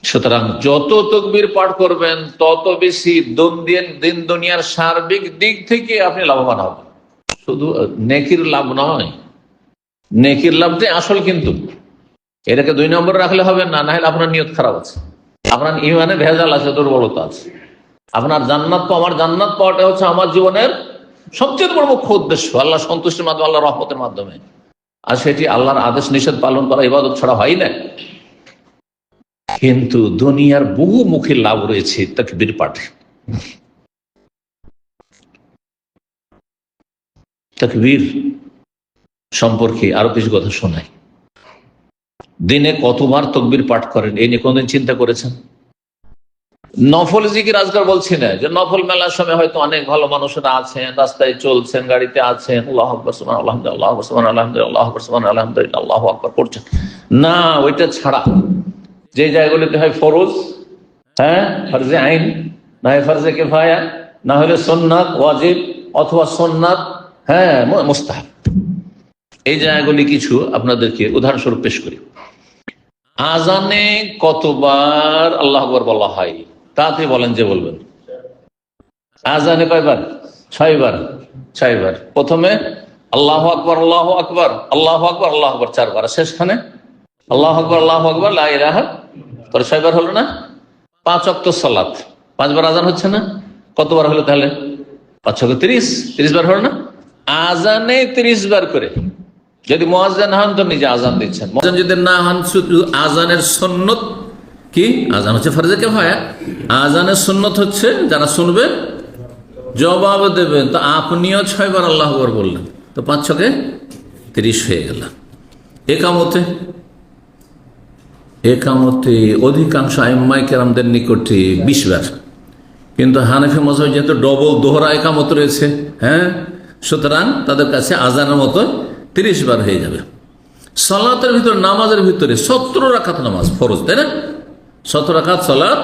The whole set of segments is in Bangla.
সুতরাং যত তকবীর পাঠ করবেন তত বেশি দিন দুনিয়ার সার্বিক দিক থেকে আপনি লাভবান হবেন। শুধু নেকির লাভ নয়, নেকির লাভটাই আসল, কিন্তু এটাকে 2 নম্বর রাখলে হবে না, না হলে আপনার নিয়ত খারাপ আছে, আপনার ইমানে ভেজাল আছে, দুর্বলতা আছে। আপনার জান্নাত পাওয়া, আমার জান্নাত পাওয়াটা হচ্ছে আমার জীবনের সবচেয়ে বড় মুখ্য উদ্দেশ্য, আল্লাহ সন্তুষ্টির মাধ্যমে, আল্লাহ রহমতের মাধ্যমে। আর সেটি আল্লাহর আদেশ নিষেধ পালন করা ইবাদত ছাড়া হয় না। কিন্তু দুনিয়ার বহুমুখী লাভ রয়েছে তাকবীর পাঠে। তাকবীর সম্পর্কে আরো কিছু কথা শোনাই। দিনে কতবার তাকবীর পাঠ করেন এই নিয়ে কোনদিন চিন্তা করেছেন? নফল জিকির আজকাল বলছি না, যে নফল মেলার সময় হয়তো অনেক ভালো মানুষরা আছেন, রাস্তায় চলছেন, গাড়িতে আছেন, আল্লাহু আকবার সুবহানাল্লাহ আলহামদুলিল্লাহ আল্লাহু আকবার সুবহানাল্লাহ আলহামদুলিল্লাহ আল্লাহু আকবার সুবহানাল্লাহ আলহামদুলিল্লাহ আল্লাহু আকবার করছেন না। ওইটা ছাড়া যে জায়গাগুলিতে হয় ফরজ, ফরজে আইন, না হয় ফরজে কিফায়া, না হলে সুন্নাত ওয়াজিব, অথবা সুন্নাত মুস্তাহাব, এই জায়গাগুলি কিছু আপনাদেরকে উদাহরণস্বরূপ পেশ করি। আজানে কতবার আল্লাহু আকবার বলা হয়? তাতে বলেন, যে বলবেন। আজানে কয়বার? 6 বার। 6 বার। প্রথমে আল্লাহু আকবার আল্লাহু আকবার আল্লাহু আকবার আল্লাহু আকবার 4 বার, শেষখানে আল্লাহু আকবার লা ইলাহা, তাহলে 6 বার হলো না? 5 ওয়াক্ত সালাত 5 বার আজান হচ্ছে না? কতবার হলো তাহলে? 5 × 30 বার হলো না? আজানে 30 বার করে। যদি মুয়াজ্জিন হন তো নিজে আজান দিচ্ছেন, মুয়াজ্জিন যদি না হন শুধু আজানের সুন্নত কি? আজান হচ্ছে ফরজে কিফায়া, আজানের সুন্নত হচ্ছে যারা শুনবে জবাব দেবেন। তো আপনিও 6 বার আল্লাহু আকবার বললেন, তো 5 × 30 হয়ে গেল। একামতে অধিকাংশ আইম্মায়ে কেরামদের নিকটে 20 বার, কিন্তু হানাফি মাযহাবে যেহেতু ডবল দোহরা একামত রয়েছে, সুতরাং তাদের কাছে আজানের মতো 30 বার হয়ে যাবে। সালাতের ভিতরে, নামাজের ভিতরে 17 রাকাত নামাজ ফরজ, তাই না? 17 রাকাত সালাত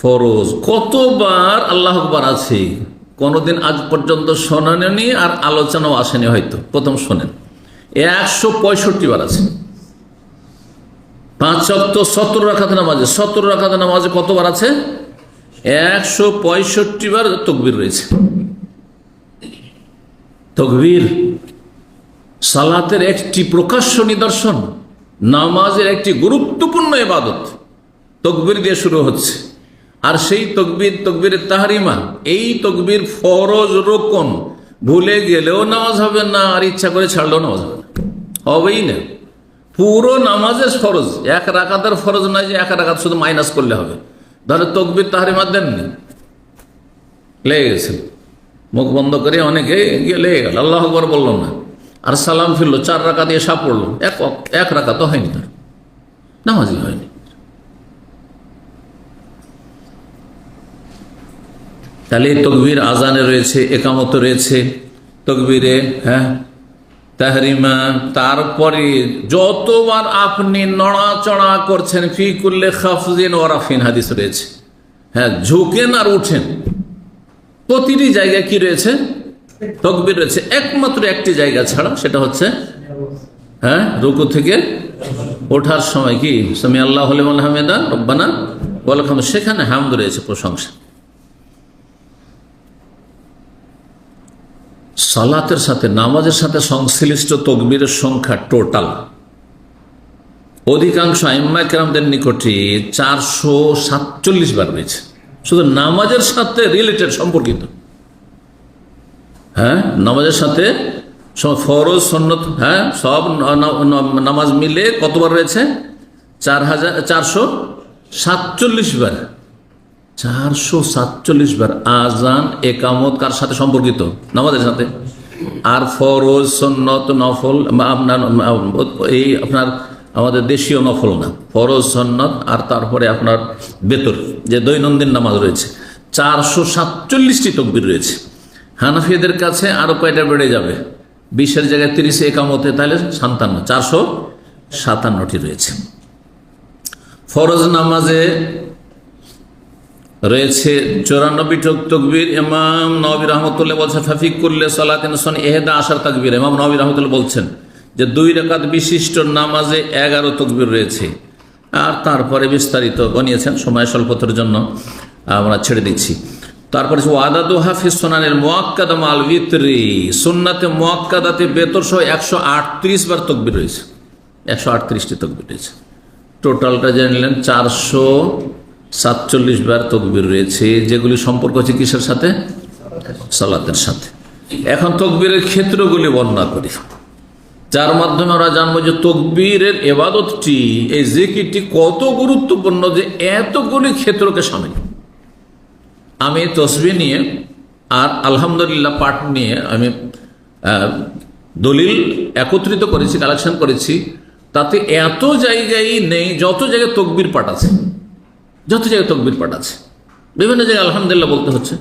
ফরজ। কতবার আল্লাহু আকবার আছে কোনদিন আজ পর্যন্ত শোনেননি, আর আলোচনাও আসেনি, হয়তো প্রথম শোনেন। 165 বার আছে। 5 ওয়াক্ত 17 রাকাত নামাজে, 17 রাকাত নামাজে কতবার আছে? 165 বার তাকবীর রয়েছে। তাকবীর সালাতের একটি প্রকাশ্য নিদর্শন, নামাজের একটি গুরুত্বপূর্ণ ইবাদত। তাকবীর দিয়ে শুরু হচ্ছে, আর সেই তাকবীরের তাহরিমা, এই তাকবীর ফরজ রোকন, ভুলে গেলেও নামাজ হবে না, আর ইচ্ছা করে ছাড়লেও নামাজ হবে না, হবেই না। পুরো নামাজের ফরজ, 1 রাকাতের ফরজ নয় যে 1 রাকাত শুধু মাইনাস করলে হবে। ধরো তাকবীর তাহরিমা দেননি, লেগে গেছেন, মুখ বন্ধ করে অনেকে গিয়ে লেগে গেল, আল্লাহু আকবার বললো না, আর সালাম ফিরলো, 4 রাকাত দিয়ে সাপ পড়লো, 1 রাকাতও হয়নি, তার নামাজই হয়নি। তাহলে তাকবীর আজানে রয়েছে, একামতে রয়েছে, তাকবীরে তাহরিমা। তারপরে যতবার আপনি নড়াচড়া করছেন, ফি কুল্লি খাফজিন ওয়া রাফিন, হাদিস রয়েছে, ঝুঁকেন আর উঠেন, প্রতিটি জায়গায় কি রয়েছে? তাকবীর রয়েছে। একমাত্র একটি জায়গা ছাড়া, সেটা হচ্ছে রুকু থেকে ওঠার সময় কি সামি আল্লাহু লিমান হামিদা রব্বানা ওয়া লাকাল হামদ, সেখানে হামদ রয়েছে, প্রশংসা। সালাতের সাথে, নামাজের সাথে সংশ্লিষ্ট তাকবীরের সংখ্যা টোটাল অধিকাংশ আইম্মায়ে কেরামদের নিকটে 447 বার রয়েছে, শুধু নামাজের সাথে রিলেটেড, সম্পর্কিত। নামাজের সাথে ফরজ সুন্নত সব নামাজ মিলে কতবার রয়েছে? 447 বার। 447 বার আজান একামত কার সাথে সম্পর্কিত? নামাজের সাথে। আর ফরজ সুন্নত নফল এই আপনার আমাদের দেশীয় নফল না, ফরজ সুন্নত, আর তারপরে আপনার বেতর যে দৈনন্দিন নামাজ রয়েছে, 447টি তাকবীর রয়েছে। হানাফিদের কাছে আরো কয়টা বেড়ে যাবে? 20-এর জায়গায় 30 একামতে, তাহলে 457টি রয়েছে। ফরজ নামাজে রয়েছে 94 তাকবীর। ইমাম নববী রাহমাতুল্লাহ বলছেন, ফাফি কুল্লি সালাতিন সুন 11 তাকবীর। ইমাম নববী রাহমাতুল্লাহ বলছেন যে 2 রাকাত বিশিষ্ট নামাজে 11 তাকবীর রয়েছে। আর তারপরে বিস্তারিত বানিয়েছেন, সময় স্বল্পতার জন্য আমরা ছেড়ে দিচ্ছি। তারপরে ওয়াদাদুহা ফি সুনানিল মুআক্কাদা মাল বিতরি, সুন্নাতে মুআক্কাদাতে বেতর সহ 138 বার তাকবীর রয়েছে, 138টি তাকবীর রয়েছে। টোটালটা জেনে নিলেন 447 বার তাকবীর রয়েছে, যেগুলি সম্পর্ক হচ্ছে কিসের সাথে? সালাতের সাথে। এখন তাকবীরের ক্ষেত্রগুলি বর্ণনা করি, যার মাধ্যমে আমরা জানবো যে তাকবীরের ইবাদতটি, এই জিকিরটি কত গুরুত্বপূর্ণ, যে এতগুলি ক্ষেত্রকে শামিল। আমি তসবিহ নিয়ে আর আলহামদুলিল্লাহ পাঠ নিয়ে আমি দলিল একত্রিত করেছি, কালেকশন করেছি, তাতে এত জায়গায় নেই যত জায়গায় তাকবীর পাঠ আছে, যত জায়গায় তাকবীর পাঠ আছে। বিভিন্ন জায়গায় আলহামদুলিল্লাহ বলতে হচ্ছে,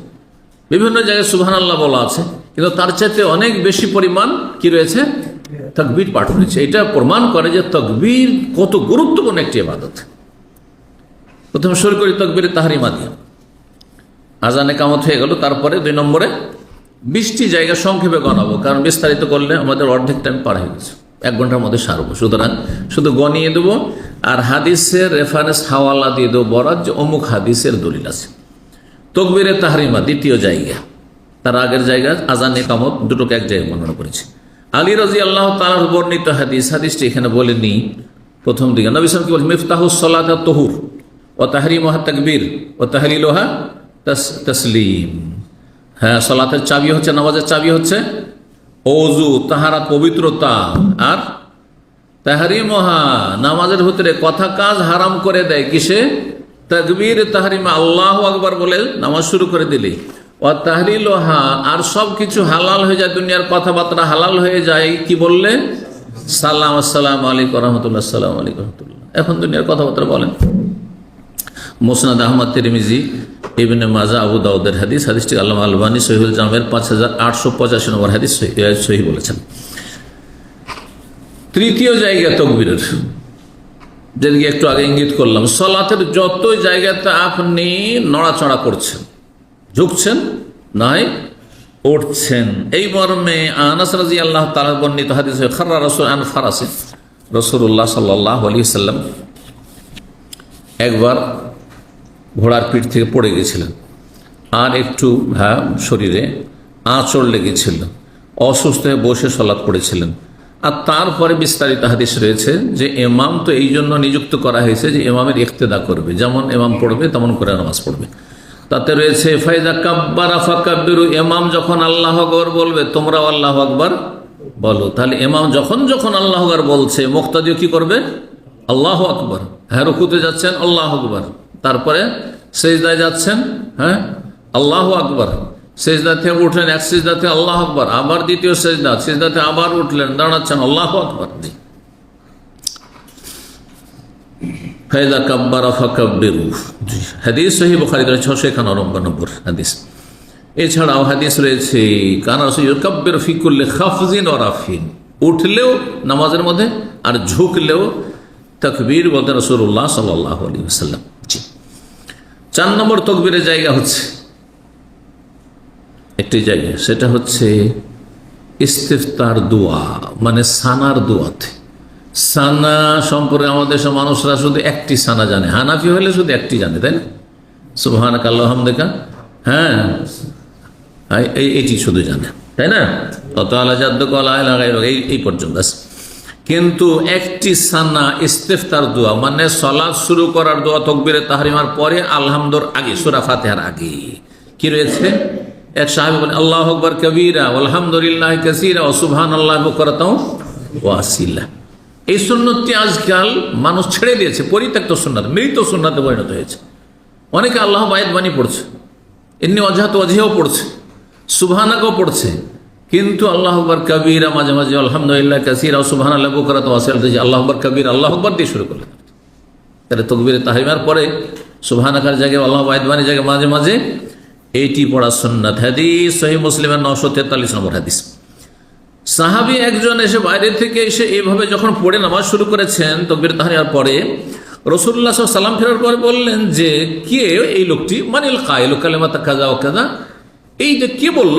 বিভিন্ন জায়গায় সুবহানাল্লাহ বলা আছে, কিন্তু তার চাইতে অনেক বেশি পরিমাণ কি রয়েছে? তাকবীর পাঠ রয়েছে। এটা প্রমাণ করে যে তাকবীর কত গুরুত্বপূর্ণ একটি ইবাদত। প্রথমে শুরু করি তাকবীরে তাহরিমা দিয়ে। আজানে কামত হয়ে গেল, তারপরে 2 নম্বরে 20টি জায়গা সংক্ষেপে গণাবো, কারণ বিস্তারিত করলে আমাদের অর্ধেক টাইম পার হয়ে গেছে, 1 ঘন্টার মধ্যে সারবো। সুতরাং শুধু গনিয়ে দেবো আর হাদিসের রেফারেন্স হাওয়ালা দিয়ে দেবো, বরাত যে অমুক হাদিসের দলিল আছে। তাকবীরে তাহরিমা দ্বিতীয় জায়গা, তার আগের জায়গা আজানে কামত, দুটোকে এক জায়গায় বর্ণনা করেছি। আলী রাদিয়াল্লাহু তাআলার বর্ণিত হাদিসটি এখানে বলেনি। প্রথম দিকে নবী সাল্লাল্লাহু আলাইহি ওয়াসাল্লাম কি বলেন? মিফতাহুস সালাত আত-তুহুর ওয়া তাহরিমুহা তাকবীর ওয়া তাহলিলুহা তাসলিম। হ্যাঁ, সালাতের চাবি হচ্ছে, নামাজের চাবি হচ্ছে ওযু, তাহারা পবিত্রতা, আর তাহরিমুহা নামাজের ভিতরে কথা কাজ হারাম করে দেয় কিসে? তাকবীর তাহরিমা, আল্লাহু আকবার বলে নামাজ শুরু করে দিলে, ওয়া তাহলিলুহা আর সব কিছু হালাল হয়ে যায়, দুনিয়ার কথাবার্তা হালাল হয়ে যায় কি বললে? সালাম, আসসালামু আলাইকুম ওয়া রাহমাতুল্লাহ, আসসালামু আলাইকুম ওয়া রাহমাতুল্লাহ। এখন দুনিয়ার কথাবার্তা বলেন। মুসনাদ আহমদ, তিরমিজি, ইবনে মাজাহ, আবু দাউদের হাদিস। হাদিসটি আল্লামা আলবানী সহিহুল জামের 5885 নম্বর হাদিস সহিহ বলেছেন। তৃতীয় জায়গা তাকবীরের, যেদিকে একটু আগে ইঙ্গিত করলাম, সালাতের যত জায়গাতে আপনি নড়াচড়া করছেন, ঝুঁকছেন, নয় উঠছেন, এই মর্মে আনাস রাদিয়াল্লাহু তাআলা বর্ণিত হাদিসে খাররা রাসূল আন ফারাসি, রাসূলুল্লাহ সাল্লাল্লাহু আলাইহি ওয়াসাল্লাম একবার ঘোড়ার পিঠ থেকে পড়ে গেছিলেন, আর একটু শরীরে আঁচড় লেগেছিল, অসুস্থ হয়ে বসে সালাত পড়েছিলেন। আর তারপরে বিস্তারিত হাদিস রয়েছে যে ইমাম তো এই জন্য নিযুক্ত করা হয়েছে যে ইমামের ইক্তেদা করবে, যেমন ইমাম পড়বে তেমন করে নামাজ পড়বে। তাতে রয়েছে ফাইদা কাব্বারা ফাকাব্বিরু, ইমাম যখন আল্লাহু আকবার বলবে তোমরাও আল্লাহু আকবার বলো। তাহলে ইমাম যখন যখন আল্লাহু আকবার বলছে, মুক্তাদিও কি করবে? আল্লাহু আকবার। হ্যাঁ, রুকুতে যাচ্ছেন আল্লাহু আকবার, তারপরে সেজদায় যাচ্ছেন, হ্যাঁ আল্লাহু আকবার, সেজদা থেকে উঠলেন, এক সেজদাতে আল্লাহু আকবার, আবার দ্বিতীয় সেজদা, সেজদাতে আবার উঠলেন, দাঁড়াচ্ছেন, আল্লাহু আকবার। ফাইদা কাব্বারা ফাকাব্বিরু, হাদিস সহিহ বুখারীতে 691 নম্বর হাদিস। এছাড়াও হাদিস রয়েছে কানা রাসূল ইউকাব্বিরু ফি কুল্লি খাফজিন ওয়া রাফিন, উঠলেও নামাজের মধ্যে আর ঝুঁকলেও তাকবীর বলতে রাসূলুল্লাহ সাল্লাল্লাহু আলাইহি ওয়াসাল্লাম। 4 নম্বর তাকবীরের জায়গা হচ্ছে একটি জায়গা, সেটা হচ্ছে ইস্তিফতার দোয়া, মানে সানার দোয়াতে। সানা সম্পর্কে আমাদের সব মানুষরা শুধু একটি সানা জানে, হানাফি হলে শুধু একটি জানে, তাই না? সুবহানাকা আল্লাহুম্মা হামদিকা, হ্যাঁ এইটি শুধু জানে, তাই না? তাআলা জাদ্দুকা লা ইলাহা গায়রুকা, এই পর্যন্ত। কিন্তু একটি সানা ইস্তিফতার দোয়া, মানে সালাত শুরু করার দোয়া, তাকবীরে তাহরিমার পরে আলহামদুর আগে, সূরা ফাতিহার আগে কি রয়েছে? এক সাহাবী বলেন আল্লাহু আকবার কাবীরা আলহামদুলিল্লাহি কাসীরা ওয়া সুবহানাল্লাহি বুকরাতাও ওয়া আসিলা। এই সুন্নতটি আজকাল মানুষ ছেড়ে দিয়েছে, পরিত্যক্ত সুন্নাত, মৃত সুন্নাতে পরিণত হয়েছে। অনেকে আল্লাহ বায়াত বাণী পড়ছে, এমনি অজাহাত ওয়াজিহাও পড়ছে, সুবহানাকাও পড়ছে, কিন্তু আল্লাহু আকবার কাবীরা মাঝে মাঝে আলহামদুলিল্লাহি কাসীরা ওয়া সুবহানাল্লাহি বুকরাতাও ওয়া আসিলা, আল্লাহু আকবার কাবীর, আল্লাহু আকবার দিয়ে শুরু করলেন। তাহলে তাকবীরে তাহরিমার পরে সুবহানাকার জায়গায় আল্লাহ বায়াত বাণী জায়গায় মাঝে মাঝে এইটি পড়া সুন্নাত। হাদিস সহিহ মুসলিমের 943 নম্বর হাদিস। সাহাবী একজন এসে বাইরে থেকে এসে এইভাবে যখন পড়ে নামাজ শুরু করেছেন তাকবীর তাহরিমার পরে, রাসূলুল্লাহ সাল্লাল্লাহু আলাইহি ওয়াসাল্লাম ফেরার পরে বললেন যে কে এই লোকটি, মানিল কায়িলু কালিমাতা কাযা ওয়া কাযা, এই যে কে বলল?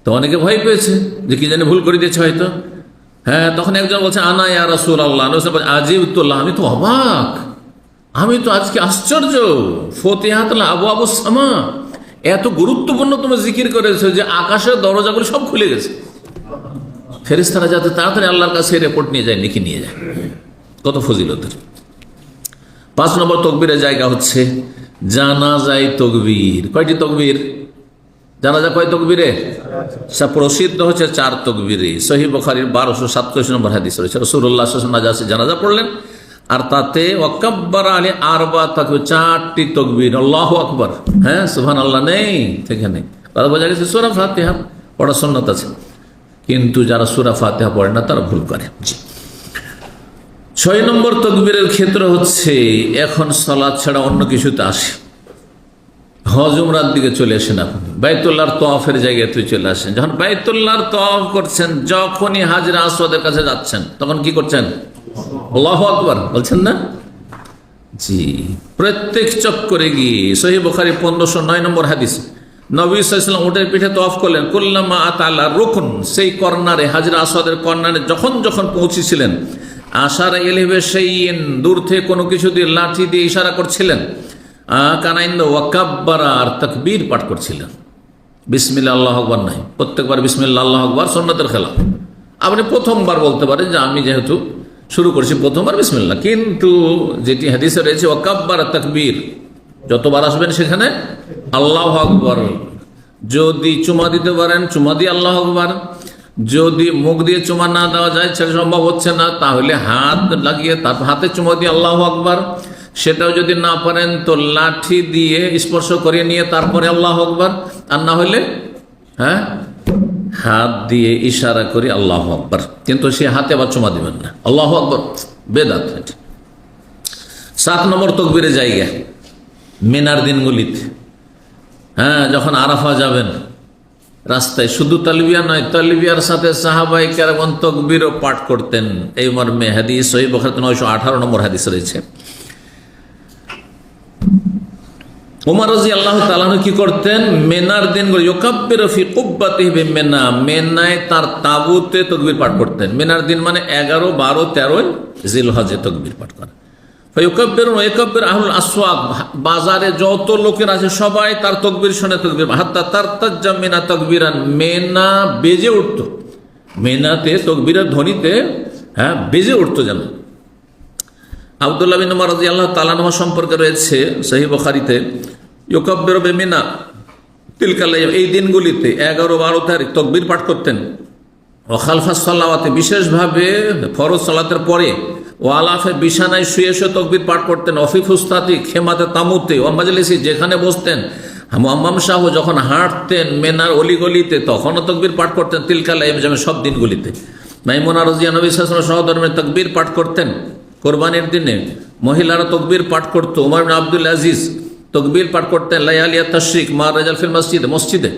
তো অনেকে ভয় পেয়েছে যে কি জানি ভুল করে দিয়েছে হয়তো। হ্যাঁ, তখন একজন বলছে আনা ইয়া রাসূলুল্লাহ, আজিবতুল্লাহ, আমি তো অবাক, আমি তো আজকে আশ্চর্য, ফতিহাতুল আবওয়াবুস সামা, এত গুরুত্বপূর্ণ তুমি জিকির করেছো যে আকাশের দরজাগুলো সব খুলে গেছে। ফেরেশতারা যাতে তাড়াতাড়ি আল্লাহর কাছে রিপোর্ট নিয়ে যায়, নেকি নিয়ে যায়। কত ফজিলতের। 5 নম্বর তকবীরের জায়গা হচ্ছে জানাজায় তকবীর। কয়টি তকবীর? জানাজা কয় তকবীরে? প্রসিদ্ধ হচ্ছে 4 তকবীরে। সহিহ বুখারীর 1227 নম্বর হাদিস রয়েছে, রাসূলুল্লাহ সাল্লাল্লাহু আলাইহি ওয়াসাল্লাম জানাজা পড়লেন আর তাতে ওয়াকাব্বারা আলী 4 তাকবীর, 4টি তকবীর। আল্লাহু আকবার, হ্যাঁ, সুবহানাল্লাহ নেই, সেখানে কথা বোঝা গেছে। সূরা ফাতিহা পড়া সুন্নাত আছে, কিন্তু যারা সূরা ফাতিহা পড়ে না তারা ভুল করে। 6 নম্বর তকবীরের ক্ষেত্র হচ্ছে এখন সালাত ছাড়া অন্য কিছুতে আসে। হজ উমরার দিকে চলে আসেন, আপনি বাইতুল্লাহর তওয়াফের জায়গায় চলে আসেন। যখন বাইতুল্লাহর তওয়াফ করছেন, যখনই হাজরে আসওয়াদের কাছে যাচ্ছেন, তখন কি করছেন? আল্লাহু আকবার বলছেন না? জি, প্রত্যেক চক্করে গিয়ে। সহিহ বুখারী 1509 নম্বর হাদিস, নবী সাল্লাল্লাহু আলাইহি ওয়াসাল্লাম উটের পিঠে তওয়াফ করলেন। কুল্লামা আতালা রুকন, সেই কর্নারে, হাজরে আসওয়াদের কর্নারে যখন যখন পৌঁছেছিলেন, আশারা ইলাইহি শাইইন, দূর থেকে কোনো কিছু দিয়ে লাঠি দিয়ে ইশারা করছিলেন। কানাইন্দ ওয়াকাব্বারা, আর তাকবীর পাঠ করছিলেন। বিসমিল্লাহ আল্লাহু আকবার নাই, প্রত্যেকবার বিসমিল্লাহ আল্লাহু আকবার সুন্নাতের খেলাফ। আপনি প্রথমবার বলতে পারেন যে আমি যেহেতু শুরু করছি প্রথমবার বিসমিল্লাহ, কিন্তু যেটি হাদিসে রয়েছে ওয়াকাব্বারা তাকবীর, যতবার আসবেন সেখানে আল্লাহু আকবার। যদি চুমা দিতে পারেন চুমা দিয়ে আল্লাহু আকবার, যদি মুখ দিয়ে চুমা না দেওয়া যায়, সেটা সম্ভব হচ্ছে না, তাহলে হাত লাগিয়ে তারপর হাতে চুমা দিয়ে আল্লাহু আকবার। সেটাও যদি না পারেন তো লাঠি দিয়ে স্পর্শ করিয়ে নিয়ে তারপরে আল্লাহু আকবার, আর না হলে হাত দিয়ে ইশারা করে আল্লাহু আকবার, কিন্তু সে হাতে আবার চুমা দিবেন না। আল্লাহু আকবার বেদাত। 7 নম্বর তকবীরের জায়গা মিনার দিনগুলিতে, যখন আরাফা যাবেন, রাস্তায় শুধু তালবিয়া নয়, তালবিয়ার সাথে সাহাবায়ে কেরাম তাকবীরও পাঠ করতেন। এই মর্মে হাদিস সহিহ বুখারী 918 নম্বর হাদিস রয়েছে। ওমর রাদিয়াল্লাহু তাআলা কি করতেন? মেনার দিনগুলো ইউকাব্বিরু ফি কুব্বাতিহি বিমিনা, মেনায় তার তাঁবুতে তাকবীর পাঠ করতেন। মেনার দিন মানে 11, 12, 13 জিলহজে তাকবীর পাঠ করেন। ফায়ুকাব্বিরু ওয়া ইয়াকাব্বিরু আহলুল আসওয়াক, বাজারে যত লোকের আছে সবাই তার তাকবীর শুনে তাকবীর, হাত্তা তারতাজ্জা মিনা তাকবীরান, মেনা বেজে উঠত, মেনাতে তাকবীরের ধ্বনিতে বেজে উঠত যেন। আব্দুল্লাহ বিন উমর রাদিয়াল্লাহু তাআলা আনহু সম্পর্কে রয়েছে সহিহ বুখারীতে, ইউকাব্বিরু বিমিনা তিলকাল আইয়াম, এই দিনগুলিতে 11, 12 তারিখ তাকবীর পাঠ করতেন। ওয়া খালফাস সালাওয়াতে, বিশেষভাবে ফরজ সালাতের পরে, ওয়ালাফে, বিছানায় শুয়ে শুয়ে তাকবীর পাঠ করতেন। অফি ফুস্তাতি, খেমাতে তামুতে, ওয়া মাজলিসি, যেখানে বসতেন। মুআম্মাম শাহ যখন হাঁটতেন মেনার অলিগলিতে, তখনও তাকবীর পাঠ করতেন। তিলকাল আইয়াম, যেমন সব দিনগুলিতে। মাইমুনা রাদিয়াল্লাহু নবী সাল্লাল্লাহু আলাইহি ওয়াসাল্লাম সহধর্মে তাকবীর পাঠ করতেন। কোরবানির দিনে মহিলারা তাকবীর পাঠ করতো। ওমর ইবনে আব্দুল আজিজ তাকবীর পাঠ করতেন। লায়ালিয়া তাশরিক, মা রাজাল ফিল মসজিদে, মসজিদে